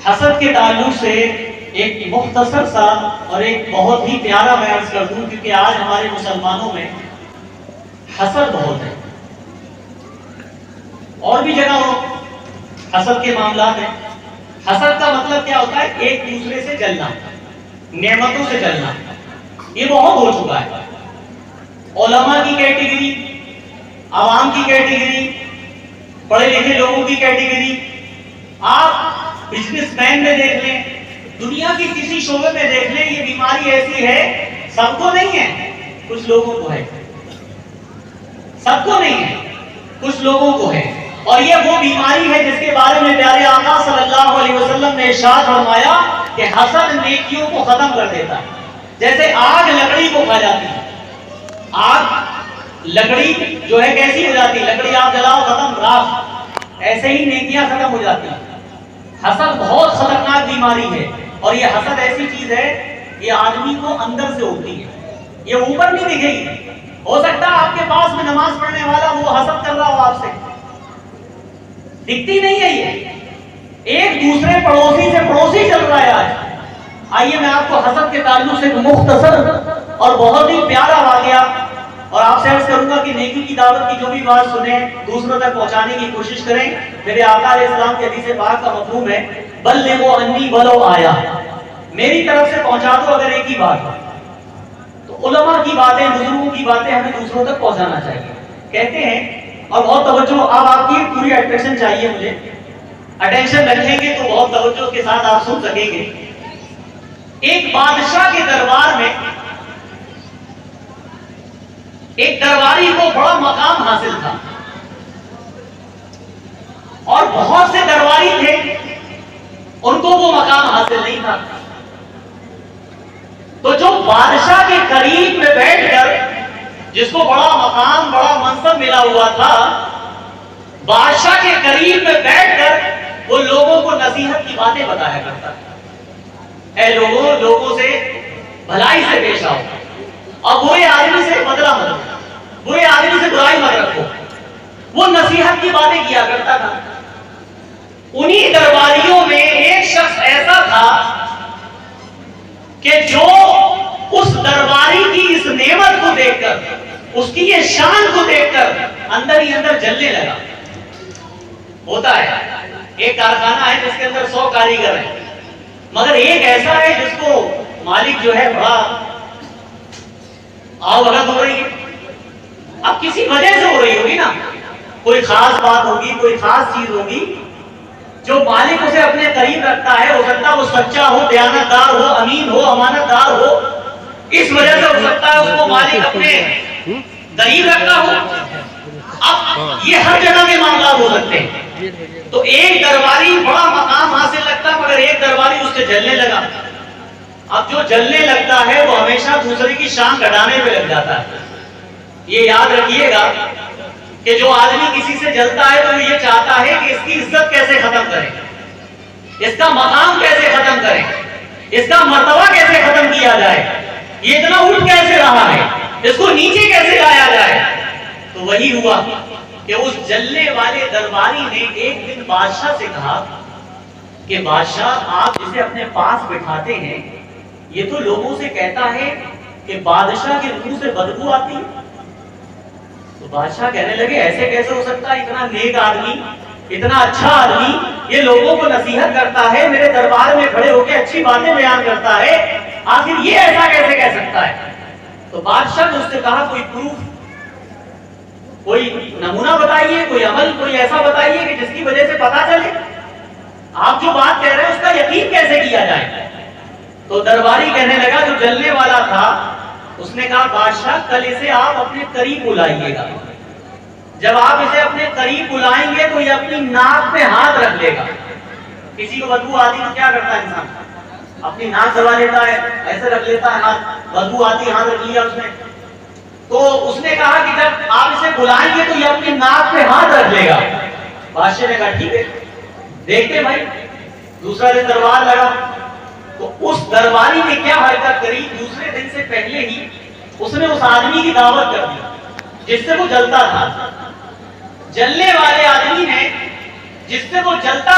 حسد کے تعلق سے ایک مختصر سا اور ایک بہت ہی پیارا میں عرض کر دوں، کیونکہ آج ہمارے مسلمانوں میں حسد بہت ہے، اور بھی جگہ ہو حسد کے معاملات ہیں۔ حسد کا مطلب کیا ہوتا ہے؟ ایک دوسرے سے جلنا، نعمتوں سے جلنا۔ یہ بہت ہو چکا ہے، علماء کی کیٹیگری، عوام کی کیٹیگری، پڑھے لکھے لوگوں کی کیٹیگری، آپ بزنس مین میں دیکھ لیں، دنیا کی کسی شعبے میں دیکھ لیں، یہ بیماری ایسی ہے، سب کو نہیں ہے، کچھ لوگوں کو ہے، سب کو نہیں ہے، کچھ لوگوں کو ہے۔ اور یہ وہ بیماری ہے جس کے بارے میں پیارے آقا صلی اللہ علیہ وسلم نے ارشاد فرمایا کہ حسد نیکیوں کو ختم کر دیتا ہے۔ جیسے آگ لکڑی کو کھا جاتی ہے، آگ لکڑی جو ہے کیسی ہو جاتی ہے، لکڑی آپ جلاؤ ختم، راکھ، ایسے ہی نیکیاں ختم ہو جاتی ہیں۔ حسد بہت خطرناک بیماری ہے، اور یہ حسد ایسی چیز ہے، یہ آدمی کو اندر سے ہوتی ہے، یہ اوپر نہیں دکھے گی۔ ہو سکتا ہے آپ کے پاس میں نماز پڑھنے والا وہ حسد کر رہا ہو آپ سے، دکھتی نہیں ہے، یہ ایک دوسرے پڑوسی سے پڑوسی چل رہا ہے آج۔ آئیے میں آپ کو حسد کے تعلق سے ایک مختصر اور بہت ہی پیارا واقعہ، اور آپ سے عرض کروں گا کہ نیکی کی دعوت کی جو بھی بات سنیں دوسروں تک پہنچانے کی کوشش کریں۔ میرے آقا علیہ السلام کی حدیث پاک کا مفہوم ہے بلغوا انی ولو آیا، میری طرف سے پہنچا دو اگر ایک ہی بات ہو۔ تو علماء کی باتیں، بزرگوں کی باتیں ہمیں دوسروں تک پہنچانا چاہیے۔ کہتے ہیں، اور بہت توجہ، اب آپ کی پوری اٹینشن چاہیے مجھے، اٹینشن رکھیں گے تو بہت توجہ کے ساتھ آپ سن سکیں گے۔ ایک بادشاہ کے دربار میں ایک درباری کو بڑا مقام حاصل تھا، اور بہت سے درباری تھے ان کو وہ مقام حاصل نہیں تھا۔ تو جو بادشاہ کے قریب میں بیٹھ کر، جس کو بڑا مقام، بڑا منصب ملا ہوا تھا، بادشاہ کے قریب میں بیٹھ کر وہ لوگوں کو نصیحت کی باتیں بتایا کرتا ہے۔ اے لوگوں، لوگوں سے بھلائی سے پیش آؤ، اور برے آدمی سے بدلہ مت لو، برے آدمی سے برائی مت رکھو، وہ نصیحت کی باتیں کیا کرتا تھا۔ انہی درباریوں میں ایک شخص ایسا تھا کہ جو اس درباری کی اس نعمت کو دیکھ کر، اس کی یہ شان کو دیکھ کر اندر ہی اندر جلنے لگا۔ ہوتا ہے ایک کارخانہ ہے جس کے اندر 100 کاریگر ہیں، مگر ایک ایسا ہے جس کو مالک جو ہے بڑا آؤ بھگت ہو رہی ہے۔ اب کسی وجہ سے ہو رہی ہوگی نا، کوئی خاص بات ہوگی، کوئی خاص چیز ہوگی جو مالک اسے اپنے قریب رکھتا ہے۔ ہو سکتا ہے وہ سچا ہو، دیانت دار ہو، امین ہو، امانت دار ہو، اس وجہ سے ہو سکتا ہے اس کو مالک اپنے قریب رکھتا ہو۔ اب یہ ہر جگہ کے معاملات ہو سکتے ہیں۔ تو ایک درباری بڑا مقام حاصل رکھتا، مگر ایک درباری اس سے جلنے لگا۔ اب جو جلنے لگتا ہے وہ ہمیشہ دوسرے کی شان گھٹانے پہ لگ جاتا ہے۔ یہ یاد رکھیے گا کہ جو آدمی کسی سے جلتا ہے تو یہ چاہتا ہے کہ اس کی عزت کیسے ختم کریں، اس کا مقام کیسے ختم کریں، اس کا مرتبہ کیسے ختم کیا جائے، یہ اتنا اٹھ کیسے رہا ہے، اس کو نیچے کیسے لایا جائے۔ تو وہی ہوا کہ اس جلنے والے درباری نے ایک دن بادشاہ سے کہا کہ بادشاہ، آپ جسے اپنے پاس بٹھاتے ہیں یہ تو لوگوں سے کہتا ہے کہ بادشاہ کے منہ سے بدبو آتی ہے۔ تو بادشاہ کہنے لگے ایسے کیسے ہو سکتا ہے، اتنا نیک آدمی، اتنا اچھا آدمی، یہ لوگوں کو نصیحت کرتا ہے، میرے دربار میں کھڑے ہو کے اچھی باتیں بیان کرتا ہے، آخر یہ ایسا کیسے کہہ سکتا ہے۔ تو بادشاہ نے اس سے کہا کوئی پروف، کوئی نمونہ بتائیے، کوئی عمل، کوئی ایسا بتائیے کہ جس کی وجہ سے پتا چلے آپ جو بات کہہ رہے ہیں اس کا یقین کیسے کیا جائے۔ تو درباری کہنے لگا، جو جلنے والا تھا اس نے کہا بادشاہ کل اسے آپ اپنے قریب بلائیے گا، جب آپ اسے اپنے قریب بلائیں گے تو یہ اپنی ناک پہ ہاتھ رکھ لے گا۔ کسی کو بدبو آتی تو کیا کرتا ہے انسان، اپنی ناک دبا لیتا ہے، ایسے رکھ لیتا ہے ہاتھ، بدبو آتی ہاتھ رکھ لیا اس نے۔ تو اس نے کہا کہ جب آپ اسے بلائیں گے تو یہ اپنی ناک پہ ہاتھ رکھ لے گا۔ بادشاہ نے کہا ٹھیک ہے، دیکھتے بھائی۔ دوسرا دن دربار لگا تو اس درباری نے کیا حرکت کری، دوسرے دن سے پہلے ہی اس نے اس آدمی کی دعوت کر دی جس سے وہ جلتا تھا۔ جلنے والے آدمی نے، جس سے وہ جلتا